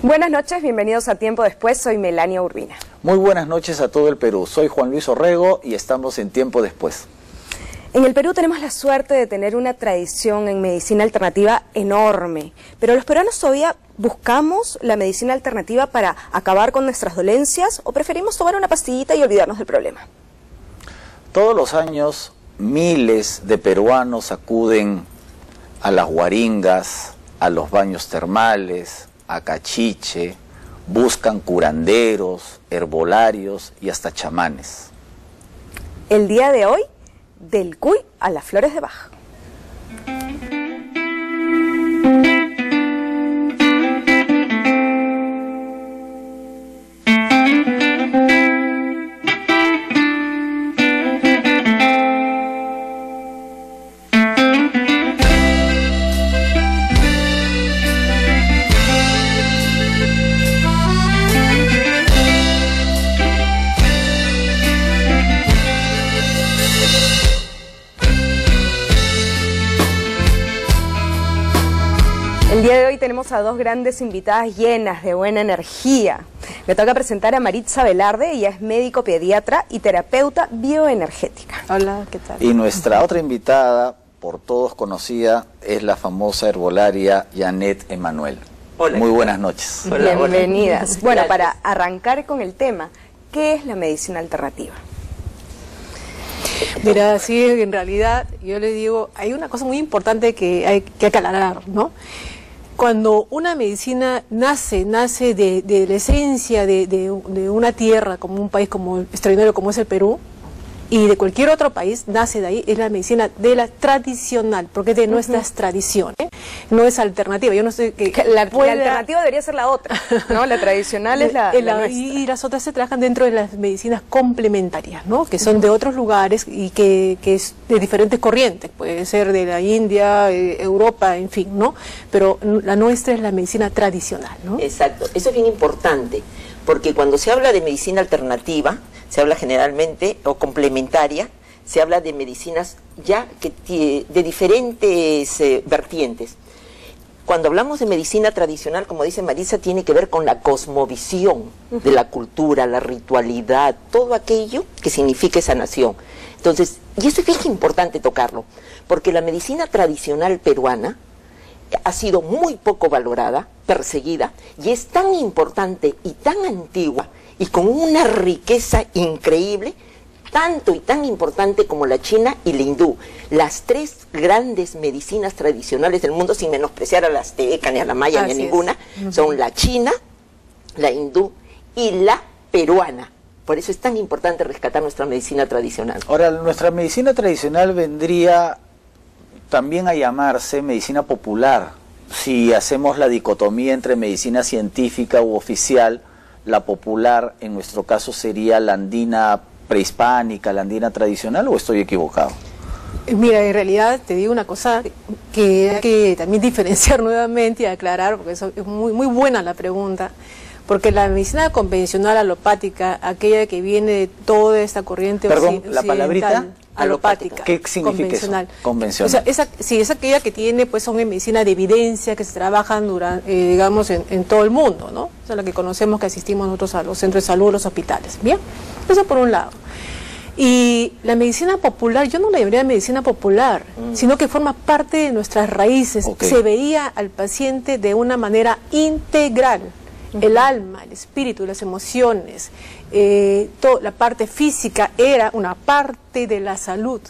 Buenas noches, bienvenidos a Tiempo Después, soy Melania Urbina. Muy buenas noches a todo el Perú, soy Juan Luis Orrego y estamos en Tiempo Después. En el Perú tenemos la suerte de tener una tradición en medicina alternativa enorme, pero los peruanos todavía buscamos la medicina alternativa para acabar con nuestras dolencias o preferimos tomar una pastillita y olvidarnos del problema. Todos los años miles de peruanos acuden a las huaringas, a los baños termales, a cachiche, buscan curanderos, herbolarios y hasta chamanes. El día de hoy, del cuy a las flores de Bach. El día de hoy tenemos a dos grandes invitadas llenas de buena energía. Me toca presentar a Maritza Velarde, ella es médico pediatra y terapeuta bioenergética. Hola, ¿qué tal? Y nuestra otra invitada, por todos conocida, es la famosa herbolaria Janet Emanuel. Hola. Muy buenas noches. Hola, Bienvenidas. hola. Bueno, Gracias. para arrancar con el tema, ¿qué es la medicina alternativa? Mira, sí, en realidad yo le digo, hay una cosa muy importante que hay que aclarar, ¿no? Cuando una medicina nace de la esencia de una tierra, como un país como extraordinario como es el Perú, y de cualquier otro país, nace de ahí, es la medicina de la tradicional, porque es de nuestras tradiciones, no es alternativa. Yo no sé que La alternativa debería ser la otra, ¿no? La tradicional es la nuestra. y las otras se trabajan dentro de las medicinas complementarias, ¿no? Que son de otros lugares y que es de diferentes corrientes, puede ser de la India, Europa, en fin, ¿no? Pero la nuestra es la medicina tradicional, ¿no? Exacto, eso es bien importante, porque cuando se habla de medicina alternativa, se habla generalmente, o complementaria, se habla de medicinas ya de diferentes vertientes. Cuando hablamos de medicina tradicional, como dice Marisa, tiene que ver con la cosmovisión de la cultura, la ritualidad, todo aquello que significa sanación. Entonces, y eso es bien importante tocarlo, porque la medicina tradicional peruana ha sido muy poco valorada, perseguida, y es tan importante y tan antigua, y con una riqueza increíble, tanto y tan importante como la china y la hindú. Las tres grandes medicinas tradicionales del mundo, sin menospreciar a la azteca, ni a la maya, ni a ninguna, son la china, la hindú y la peruana. Por eso es tan importante rescatar nuestra medicina tradicional. Ahora, nuestra medicina tradicional vendría también a llamarse medicina popular. Si hacemos la dicotomía entre medicina científica u oficial, la popular en nuestro caso sería la andina prehispánica, la andina tradicional, ¿o estoy equivocado? Mira, en realidad te digo una cosa que hay que también diferenciar nuevamente y aclarar, porque eso es muy buena la pregunta, porque la medicina convencional alopática, aquella que viene de toda esta corriente la palabrita alopática, ¿qué significa convencional. eso? Convencional. O sea, es aquella que tiene, pues, son en medicina de evidencia, que se trabajan digamos, en todo el mundo, ¿no? O sea, la que conocemos, que asistimos nosotros a los centros de salud, los hospitales, ¿bien? Eso por un lado. Y la medicina popular, yo no la llamaría medicina popular, sino que forma parte de nuestras raíces. Okay. Se veía al paciente de una manera integral. El alma, el espíritu, las emociones, la parte física era una parte de la salud.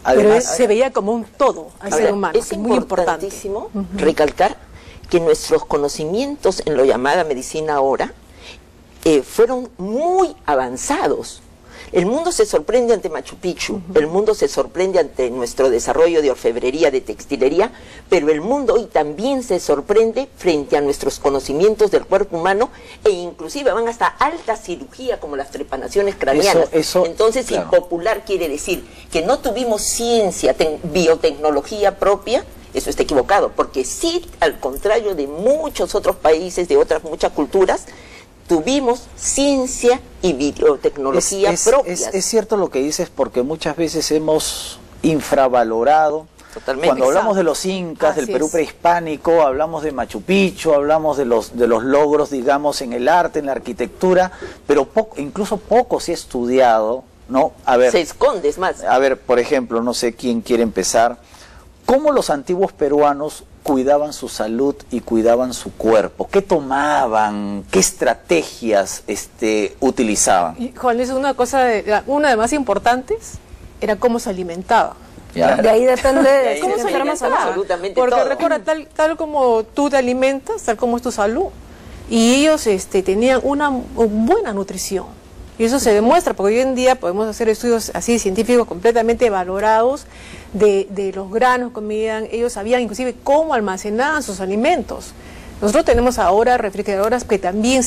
Además, pero se veía como un todo al ser humano. Es muy importantísimo recalcar que nuestros conocimientos en lo llamada medicina ahora fueron muy avanzados. El mundo se sorprende ante Machu Picchu, el mundo se sorprende ante nuestro desarrollo de orfebrería, de textilería, pero el mundo hoy también se sorprende frente a nuestros conocimientos del cuerpo humano, e inclusive van hasta alta cirugía como las trepanaciones craneanas. Entonces, claro, si popular quiere decir que no tuvimos ciencia, biotecnología propia, eso está equivocado, porque sí, al contrario de muchos otros países, de otras muchas culturas, tuvimos ciencia y biotecnología propias. Es cierto lo que dices, porque muchas veces hemos infravalorado Totalmente. Cuando hablamos de los incas, del Así Perú es. prehispánico, hablamos de Machu Picchu, hablamos de los logros, digamos, en el arte, en la arquitectura, pero incluso poco se ha estudiado, ¿no? A ver, Se esconde, es más. a ver, por ejemplo, no sé quién quiere empezar. ¿Cómo los antiguos peruanos cuidaban su salud y cuidaban su cuerpo? ¿Qué tomaban? ¿Qué estrategias utilizaban? Y, Juan, es una cosa, una de las más importantes era cómo se alimentaba. ¿Ya? De ahí depende De de ahí si ¿Cómo te se enfermas o alimentaba? no. Absolutamente Porque todo. recuerda, tal como tú te alimentas, tal como es tu salud. Y ellos tenían una buena nutrición. Y eso se demuestra, porque hoy en día podemos hacer estudios así científicos completamente valorados de los granos que comían. Ellos sabían inclusive cómo almacenaban sus alimentos. Nosotros tenemos ahora refrigeradoras que también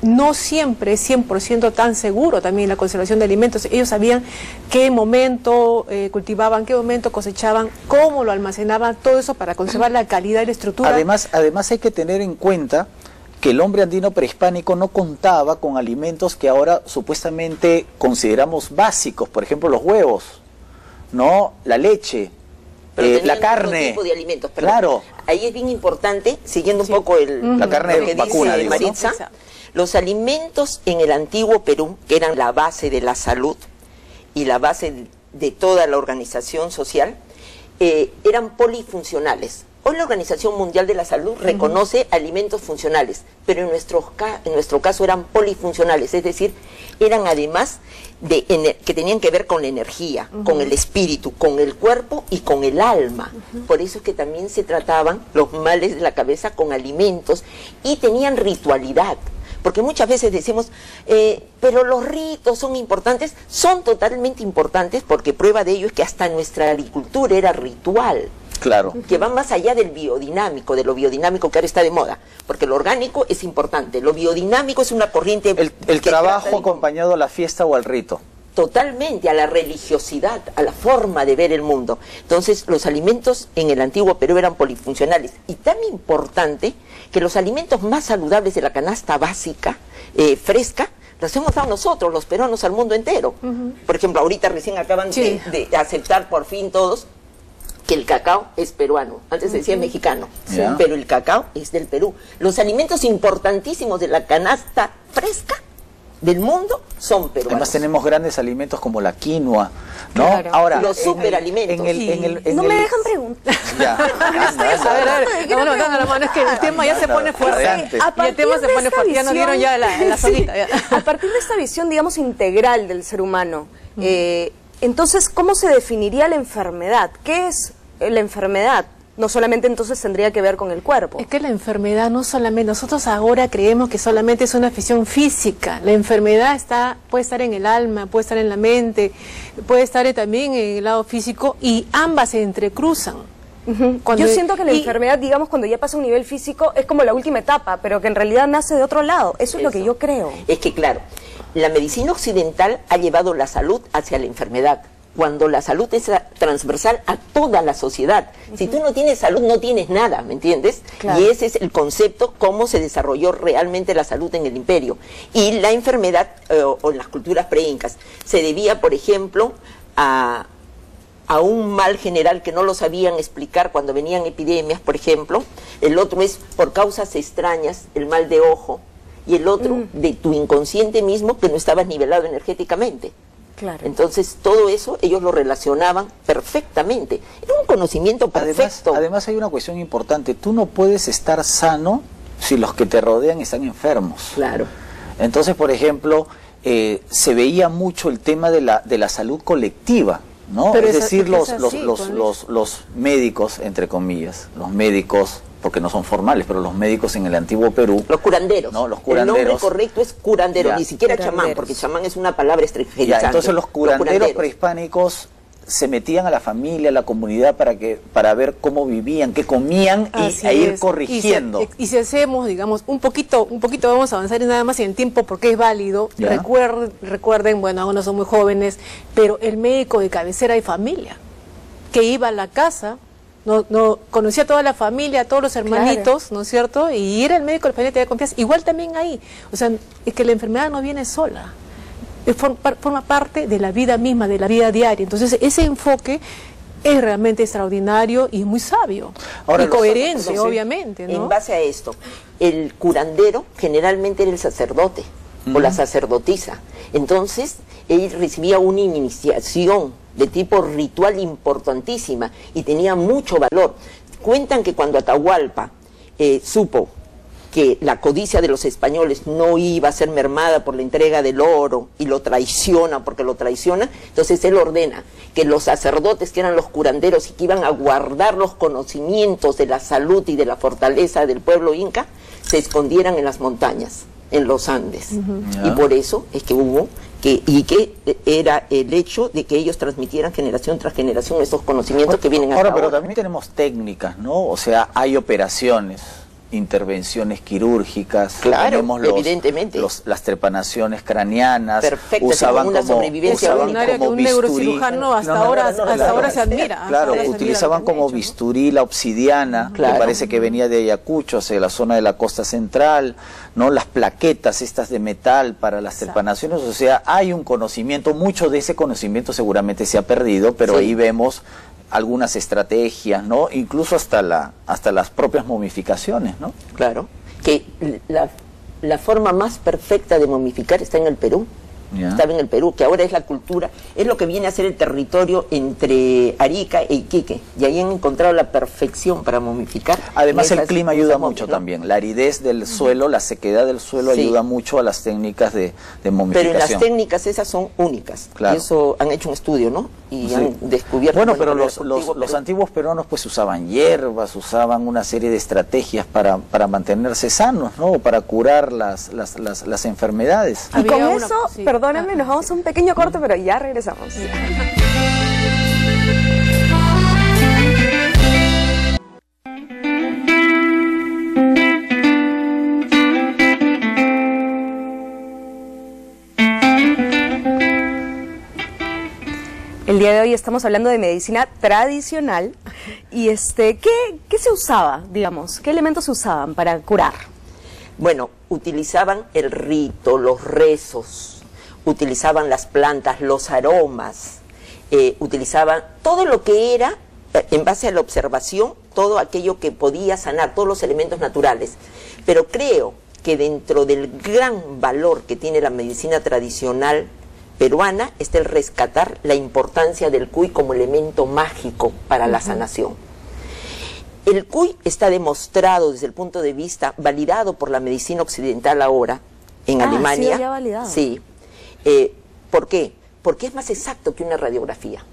no siempre es 100% tan seguro también la conservación de alimentos. Ellos sabían qué momento cultivaban, qué momento cosechaban, cómo lo almacenaban, todo eso para conservar la calidad y la estructura. Además hay que tener en cuenta que el hombre andino prehispánico no contaba con alimentos que ahora supuestamente consideramos básicos, por ejemplo los huevos, ¿no? La leche, Pero tenían la otro carne. tipo de alimentos. Perdón. Claro. Ahí es bien importante, siguiendo un poco La carne lo de que vacuna, dice digo, ¿no? Maritza, los alimentos en el antiguo Perú, que eran la base de la salud y la base de toda la organización social, eran polifuncionales. Hoy la Organización Mundial de la Salud reconoce alimentos funcionales, pero en nuestro caso eran polifuncionales, es decir, eran además que tenían que ver con la energía, con el espíritu, con el cuerpo y con el alma. Por eso es que también se trataban los males de la cabeza con alimentos y tenían ritualidad. Porque muchas veces decimos, pero los ritos son importantes, son totalmente importantes, porque prueba de ello es que hasta nuestra agricultura era ritual. Claro. Que va más allá del biodinámico, de lo biodinámico que ahora está de moda, porque lo orgánico es importante, lo biodinámico es una corriente El que trabajo trata de- acompañado a la fiesta o al rito. totalmente a la religiosidad, a la forma de ver el mundo. Entonces, los alimentos en el antiguo Perú eran polifuncionales, y tan importante que los alimentos más saludables de la canasta básica, fresca, los hemos dado nosotros, los peruanos, al mundo entero. Por ejemplo, ahorita recién acaban Sí. de aceptar por fin todos que el cacao es peruano, antes se decía mexicano, Ya. pero el cacao es del Perú. Los alimentos importantísimos de la canasta fresca del mundo son peruanos. Además tenemos grandes alimentos como la quinoa, ¿no? Claro. Ahora, Los en superalimentos. No me dejan preguntar. Ya, anda, anda. A ver, estamos levantando la mano, es que el tema ya se pone fuerte. Adelante. Y el tema se pone fuerte, ya nos dieron ya la solita. ya. A partir de esta visión, digamos, integral del ser humano, entonces, ¿cómo se definiría la enfermedad? ¿Qué es la enfermedad? No solamente entonces tendría que ver con el cuerpo. Es que la enfermedad no solamente, nosotros ahora creemos que solamente es una afección física. La enfermedad puede estar en el alma, puede estar en la mente, puede estar también en el lado físico, y ambas se entrecruzan. Yo siento que la enfermedad, digamos, cuando ya pasa a un nivel físico, es como la última etapa, pero que en realidad nace de otro lado. Eso es lo que yo creo. Es que, claro, la medicina occidental ha llevado la salud hacia la enfermedad, cuando la salud es transversal a toda la sociedad. Si tú no tienes salud, no tienes nada, ¿me entiendes? Claro. Y ese es el concepto, cómo se desarrolló realmente la salud en el imperio. Y la enfermedad, o en las culturas preincas, se debía, por ejemplo, a un mal general que no lo sabían explicar cuando venían epidemias, por ejemplo. El otro es por causas extrañas, el mal de ojo, y el otro de tu inconsciente mismo, que no estabas nivelado energéticamente. Claro. Entonces, todo eso ellos lo relacionaban perfectamente. Era un conocimiento perfecto. Además hay una cuestión importante. Tú no puedes estar sano si los que te rodean están enfermos. Claro. Entonces, por ejemplo, se veía mucho el tema de la salud colectiva, ¿no? Pero es es- decir, es así, los médicos, entre comillas, los médicos, porque no son formales, pero los médicos en el antiguo Perú, Los curanderos. No, los El curanderos. nombre correcto es curandero, Ya. ni siquiera chamán, Curanderos. porque chamán es una palabra ya, extranjerizante. entonces los curanderos prehispánicos se metían a la familia, a la comunidad para ver cómo vivían, qué comían Así e ir es. corrigiendo. Y si hacemos, digamos, un poquito vamos a avanzar y nada más en el tiempo porque es válido. Ya. Recuerden, bueno, aún no son muy jóvenes, pero el médico de cabecera de familia, que iba a la casa, no conocía a toda la familia, a todos los hermanitos, ¿no es cierto? Y era el médico de la familia que tenía confianza. Igual también ahí, o sea, es que la enfermedad no viene sola. Forma parte de la vida misma, de la vida diaria. Entonces, ese enfoque es realmente extraordinario y muy sabio. Ahora, y coherente, sí. obviamente, ¿no? En base a esto, el curandero generalmente era el sacerdote o la sacerdotisa. Entonces, él recibía una iniciación de tipo ritual importantísima y tenía mucho valor. Cuentan que cuando Atahualpa supo que la codicia de los españoles no iba a ser mermada por la entrega del oro y lo traiciona porque lo traiciona, entonces él ordena que los sacerdotes que eran los curanderos y que iban a guardar los conocimientos de la salud y de la fortaleza del pueblo inca, se escondieran en las montañas, en los Andes. Y por eso es que hubo que era el hecho de que ellos transmitieran generación tras generación esos conocimientos que vienen hasta ahora. Pero ahora. también tenemos técnicas, ¿no? O sea, hay operaciones, intervenciones quirúrgicas, Claro, tenemos evidentemente. las trepanaciones craneanas, Perfecto, usaban una como, sobrevivencia usaban única. como Un bisturí. neurocirujano hasta ahora se admira. Claro, hasta ahora se utilizaban admira lo que han como hecho, ¿no? bisturí la obsidiana, que Claro. parece que venía de Ayacucho, hacia la zona de la costa central, ¿no? Las plaquetas estas de metal para las trepanaciones, o sea, hay un conocimiento, mucho de ese conocimiento seguramente se ha perdido, pero Sí. ahí vemos algunas estrategias, ¿no? Incluso hasta las propias momificaciones, ¿no? Claro, que la forma más perfecta de momificar está en el Perú. Ya. Estaba en el Perú, que ahora es la cultura, es lo que viene a ser el territorio entre Arica e Iquique, y ahí han encontrado la perfección para momificar. Además en el esas clima ayuda momias, mucho ¿no? también, la aridez del suelo, la sequedad del suelo Sí. ayuda mucho a las técnicas de Pero momificación. en las técnicas esas son únicas, Claro. y eso han hecho un estudio, ¿no? Y Sí. han descubierto... Bueno, pero los los antiguos peruanos pues usaban hierbas, usaban una serie de estrategias para mantenerse sanos, ¿no? O para curar las enfermedades. Y con Había una- eso, sí. perdónenme, nos vamos a un pequeño corte, pero ya regresamos. El día de hoy estamos hablando de medicina tradicional y ¿qué se usaba, digamos? ¿Qué elementos se usaban para curar? Bueno, utilizaban el rito, los rezos, utilizaban las plantas, los aromas, utilizaban todo lo que era, en base a la observación, todo aquello que podía sanar, todos los elementos naturales. Pero creo que dentro del gran valor que tiene la medicina tradicional peruana está el rescatar la importancia del cuy como elemento mágico para la sanación. El cuy está demostrado desde el punto de vista, validado por la medicina occidental ahora, en Alemania. Sí, ya validado. Sí. ¿Por qué? Porque es más exacto que una radiografía.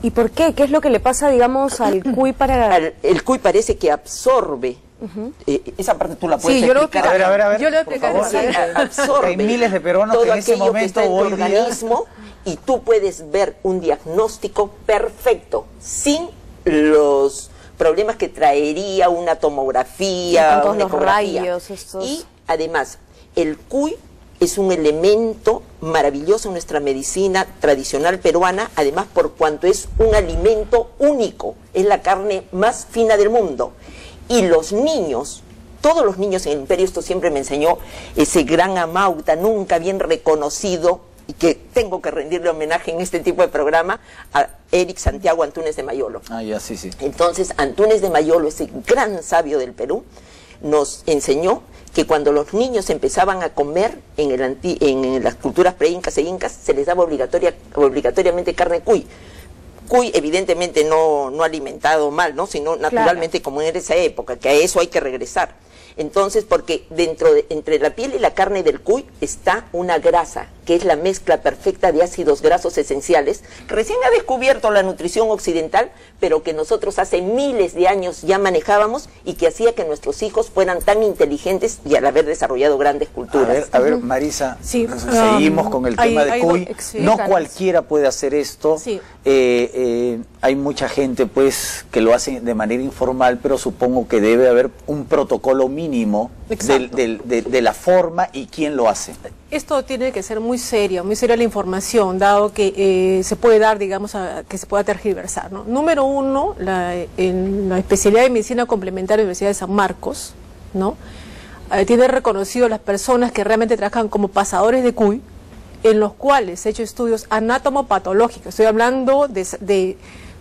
¿Y por qué? ¿Qué es lo que le pasa, digamos, al cuy para...? El cuy parece que absorbe. Esa parte tú la puedes Sí, yo lo explicar. A ver, Yo lo por explicaré. favor. Sí, Absorbe Hay miles de peruanos todo que en ese aquello que momento está en tu hoy día... organismo y tú puedes ver un diagnóstico perfecto sin los problemas que traería una tomografía, Con todos una los ecografía. rayos estos. Y además, el cuy es un elemento maravilloso en nuestra medicina tradicional peruana, además por cuanto es un alimento único, es la carne más fina del mundo. Y los niños, todos los niños en el imperio, esto siempre me enseñó ese gran amauta, nunca bien reconocido, y que tengo que rendirle homenaje en este tipo de programa, a Eric Santiago Antúnez de Mayolo. Ah, ya, sí. Entonces, Antúnez de Mayolo, ese gran sabio del Perú, nos enseñó que cuando los niños empezaban a comer en las culturas pre-incas e incas, se les daba obligatoriamente carne cuy. Cuy evidentemente no alimentado mal, ¿no? Sino naturalmente como en esa época, que a eso hay que regresar. Entonces, porque entre la piel y la carne del cuy está una grasa, que es la mezcla perfecta de ácidos grasos esenciales. Recién ha descubierto la nutrición occidental, pero que nosotros hace miles de años ya manejábamos y que hacía que nuestros hijos fueran tan inteligentes y al haber desarrollado grandes culturas. A ver, Marisa, Sí, seguimos con el tema de cuy. sí, No claro. cualquiera puede hacer esto. Sí. Hay mucha gente pues que lo hace de manera informal, pero supongo que debe haber un protocolo mínimo de la forma y quién lo hace. Esto tiene que ser muy seria la información, dado que se puede dar, digamos, que se pueda tergiversar, ¿no? Número uno, en la especialidad de medicina complementaria de la Universidad de San Marcos, ¿no? Tiene reconocido las personas que realmente trabajan como pasadores de cuy, en los cuales he hecho estudios anatomopatológicos. Estoy hablando de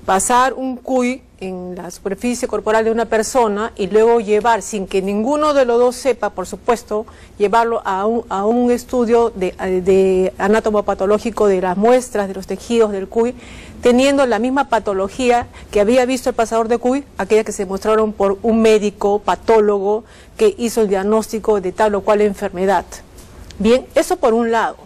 pasar un cuy en la superficie corporal de una persona y luego llevar, sin que ninguno de los dos sepa, por supuesto, llevarlo a un estudio de anatomopatológico de las muestras, de los tejidos del cuy, teniendo la misma patología que había visto el pasador de cuy, aquellas que se mostraron por un médico patólogo que hizo el diagnóstico de tal o cual enfermedad. Bien, eso por un lado,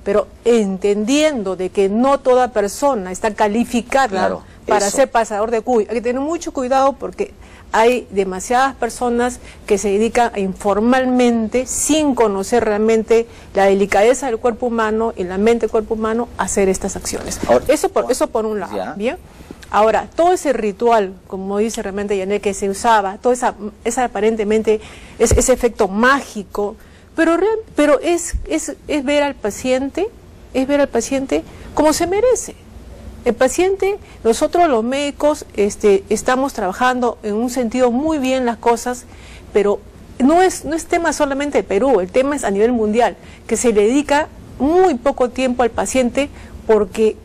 pero entendiendo de que no toda persona está calificada, claro, para ser pasador de cuy. Hay que tener mucho cuidado porque hay demasiadas personas que se dedican informalmente, sin conocer realmente la delicadeza del cuerpo humano y la mente del cuerpo humano, a hacer estas acciones. Ahora, eso por un lado, ¿ya? Bien. Ahora, todo ese ritual, como dice realmente Yanet, que se usaba, todo esa aparentemente, ese efecto mágico, pero es ver al paciente, como se merece. El paciente, nosotros los médicos estamos trabajando en un sentido muy bien las cosas, pero no es tema solamente de Perú, el tema es a nivel mundial, que se le dedica muy poco tiempo al paciente porque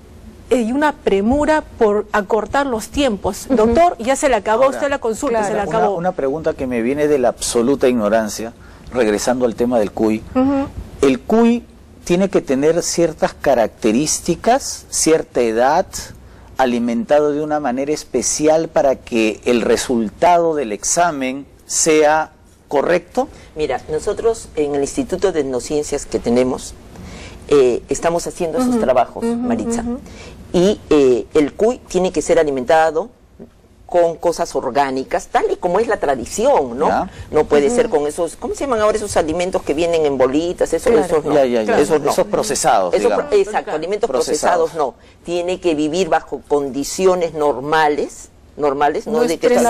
hay una premura por acortar los tiempos. Doctor, ya se le acabó. Ahora, usted la consulta, claro, se le acabó. Una pregunta que me viene de la absoluta ignorancia, regresando al tema del cuy. El cuy tiene que tener ciertas características, cierta edad, alimentado de una manera especial para que el resultado del examen sea correcto. Mira, nosotros en el Instituto de Etnociencias que tenemos, estamos haciendo esos trabajos, Maritza, y el cuy tiene que ser alimentado con cosas orgánicas, tal y como es la tradición, ¿no? ¿Ya? No puede ser con esos, ¿cómo se llaman ahora esos alimentos que vienen en bolitas? Esos no. Esos procesados, exacto, alimentos procesados no. Tiene que vivir bajo condiciones normales, no de estrés,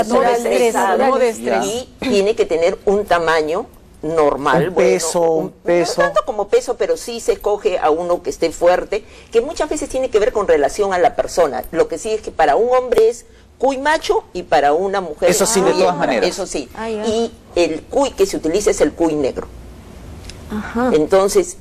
y tiene que tener un tamaño normal, un peso. No tanto como peso, pero sí se escoge a uno que esté fuerte, que muchas veces tiene que ver con relación a la persona. Lo que sí es que para un hombre es cuy macho y para una mujer eso sí, de todas maneras. Eso sí. Y el cuy que se utiliza es el cuy negro. Entonces,